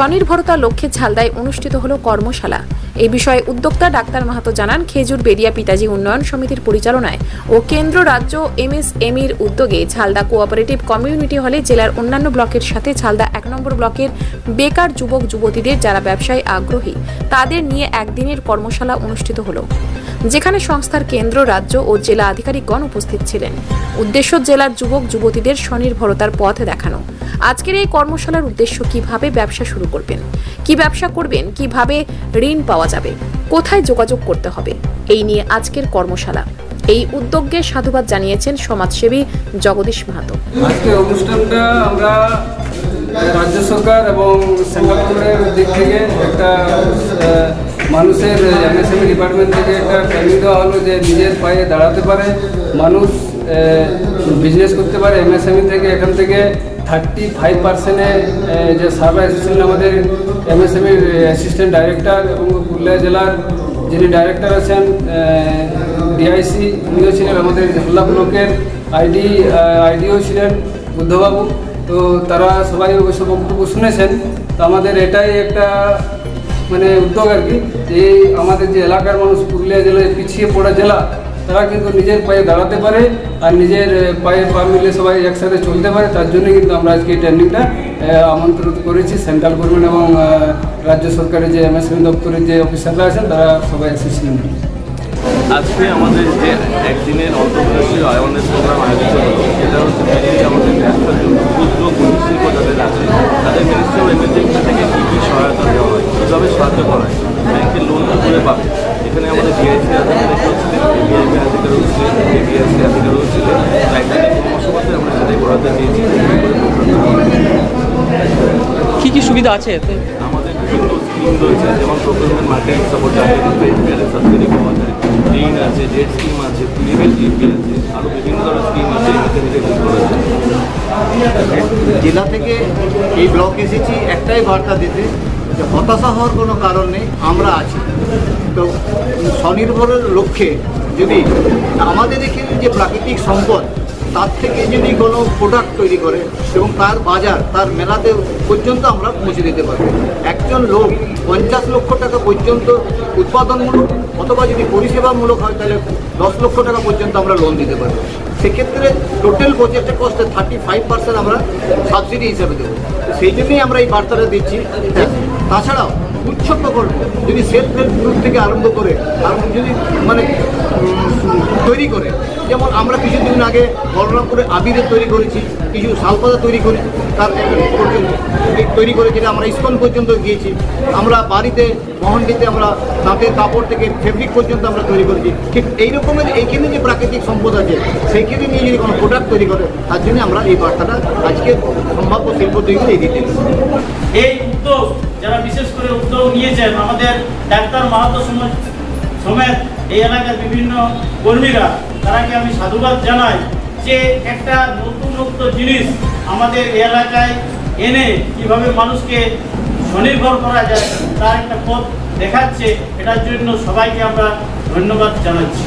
স্বনির্ভরতার লক্ষ্যে ঝালদায় অনুষ্ঠিত হলো কর্মশালা। এই বিষয়ে উদ্যোক্তা ডাক্তার মাহাতো জানান, খেজুর বেরিয়া পিতাজি উন্নয়ন সমিতির পরিচালনায় ও কেন্দ্র রাজ্য MSMEর উদ্যোগে ঝালদা কোঅপারেটিভ কমিউনিটি হলে জেলার অন্যান্য ব্লকের সাথে ঝালদা 1 নম্বর ব্লকের বেকার যুবক যুবতীদের যারা ব্যবসায় আগ্রহী তাদের নিয়ে একদিনের কর্মশালা অনুষ্ঠিত হলো, যেখানে সংস্থার কেন্দ্র রাজ্য ও জেলা আধিকারিকগণ উপস্থিত ছিলেন। উদ্দেশ্য জেলার যুবক যুবতীদের স্বনির্ভরতার পথ দেখানো। আজকের এই কর্মশালার উদ্দেশ্য কিভাবে ব্যবসা শুরু করবেন, কি ব্যবসা করবেন, কিভাবে ঋণ পাওয়া যাবে, কোথায় যোগাযোগ করতে হবে, এই নিয়ে আজকের কর্মশালা। এই উদ্যোগে সাধুবাদ জানিয়েছেন সমাজসেবী জগদীশ মাহাতো। আজকের অনুষ্ঠানটা আমরা রাজ্য সরকার এবং সেন্ট্রাল গভর্নমেন্টের দিক থেকে একটা মানুষের MSME ডিপার্টমেন্ট থেকে একটা ট্রেনিং দেওয়া হলো যে নিজের পায়ে দাঁড়াতে পারে মানুষ, বিজনেস করতে পারে MSME থেকে। এখান থেকে 35% যে সার্ভে অ্যাসিস্ট্যান্ট আমাদের MSMEর অ্যাসিস্ট্যান্ট ডাইরেক্টর এবং পুরুলিয়া জেলার যিনি ডাইরেক্টর আছেন DIC উনিও ছিলেন, আমাদের ঝালদা ব্লকের আইডিও ছিলেন বুদ্ধবাবু। তো তারা সবাই অবশ্য বক্তব্য শুনেছেন। তো আমাদের এটাই একটা উদ্যোগ আর কি, যে আমাদের যে এলাকার মানুষ পুরুলিয়া জেলায় পিছিয়ে পড়া জেলা, তারা কিন্তু নিজের পায়ে দাঁড়াতে পারে আর নিজের পায়ে পা মিলে সবাই একসাথে চলতে পারে। তার জন্য কিন্তু আমরা আজকে এই ট্রেনিংটা আমন্ত্রিত করেছি। সেন্ট্রাল গভর্নমেন্ট এবং রাজ্য সরকারের যে MSME দপ্তরের যে অফিসাররা আছেন তারা সবাই এসেছিলেন। আজকে আমাদের যে একদিনের অন্তর্রাষ্ট্রীয় অ্যাওয়ারনেস প্রোগ্রাম আয়োজিত হলো, সেটা হচ্ছে মেনলি আমাদের ব্যবসার জন্য ক্ষুদ্র কুটির শিল্প যাদের আছে তাদের মিনিস্ট্রি অফ এমার্জেন্সি থেকে কী কী সহায়তা দেওয়া হয়, কীভাবে সাহায্য করা হয়, ব্যাংকের লোন করে পাবে। এখানে আমাদের DIC আধিকারিকও ছিলেন, ABIP আধিকারিক ছিলেন, ABIC আধিকারিকও ছিলেন। একদিনের পরামর্শ করতে আমরা সেটাই বরাদ্দ দিয়েছি। কী কী সুবিধা আছে? আমাদের বিভিন্ন স্কিম রয়েছে, যেমন প্রোক্রিয়রমেন্ট মার্কেটিং সাপোর্ট আছে, সাবসিডি পাওয়া যায়, ঋণ আছে, ডেট স্কিম আছে, লিগেল জিপি আছে, আরও বিভিন্ন ধরনের স্কিম আছে। জেলা থেকে এই ব্লক এসেছি একটাই বার্তা দিতে, যে হতাশা হওয়ার কোনো কারণ নেই, আমরা আছি। তো স্বনির্ভরের লক্ষ্যে যদি আমাদের এখানে যে প্রাকৃতিক সম্পদ তার থেকে যদি কোনো প্রোডাক্ট তৈরি করে এবং তার বাজার, তার মেলাতে পর্যন্ত আমরা পৌঁছে দিতে পারবো। একজন লোক 50 লক্ষ টাকা পর্যন্ত উৎপাদনমূলক অথবা যদি পরিষেবামূলক হয় তাহলে 10 লক্ষ টাকা পর্যন্ত আমরা লোন দিতে পারবো। সেক্ষেত্রে টোটাল প্রজেক্টের কস্টে 35% আমরা সাবসিডি হিসাবে দেবো। সেই জন্যই আমরা এই বার্তাটা দিচ্ছি। তাছাড়াও উচ্চ প্রকল্প যদি সেলফ হেল্প গ্রুপ থেকে আরম্ভ করে আর যদি তৈরি করে, যেমন আমরা কিছুদিন আগে বলরামপুরে আবিরের তৈরি করেছি, কিছু শালপাতা তৈরি করি, তার তৈরি করে যেটা আমরা ইস্কন পর্যন্ত গিয়েছি। আমরা বাড়িতে মহন্ডিতে আমরা তাঁতের কাপড় থেকে ফেব্রিক পর্যন্ত আমরা তৈরি করেছি। ঠিক এই রকমের এইখানে যে প্রাকৃতিক সম্পদ আছে সেইখানে নিয়ে যদি কোনো প্রোডাক্ট তৈরি করে, তার জন্য আমরা এই বার্তাটা আজকে সম্ভাব্য শিল্প তৈরি এই দিতে। এই উদ্যোগ যারা বিশেষ করে উদ্যোগ নিয়েছেন, আমাদের ডাক্তার মাহাতো সমেত এই এলাকার বিভিন্ন কর্মীরা, তারাকে আমি সাধুবাদ জানাই যে একটা নতুনত্ব জিনিস আমাদের এলাকায় এনে কিভাবে মানুষকে স্বনির্ভর করা যায় তার একটা পথ দেখাচ্ছে। এটার জন্য সবাইকে আমরা ধন্যবাদ জানাচ্ছি।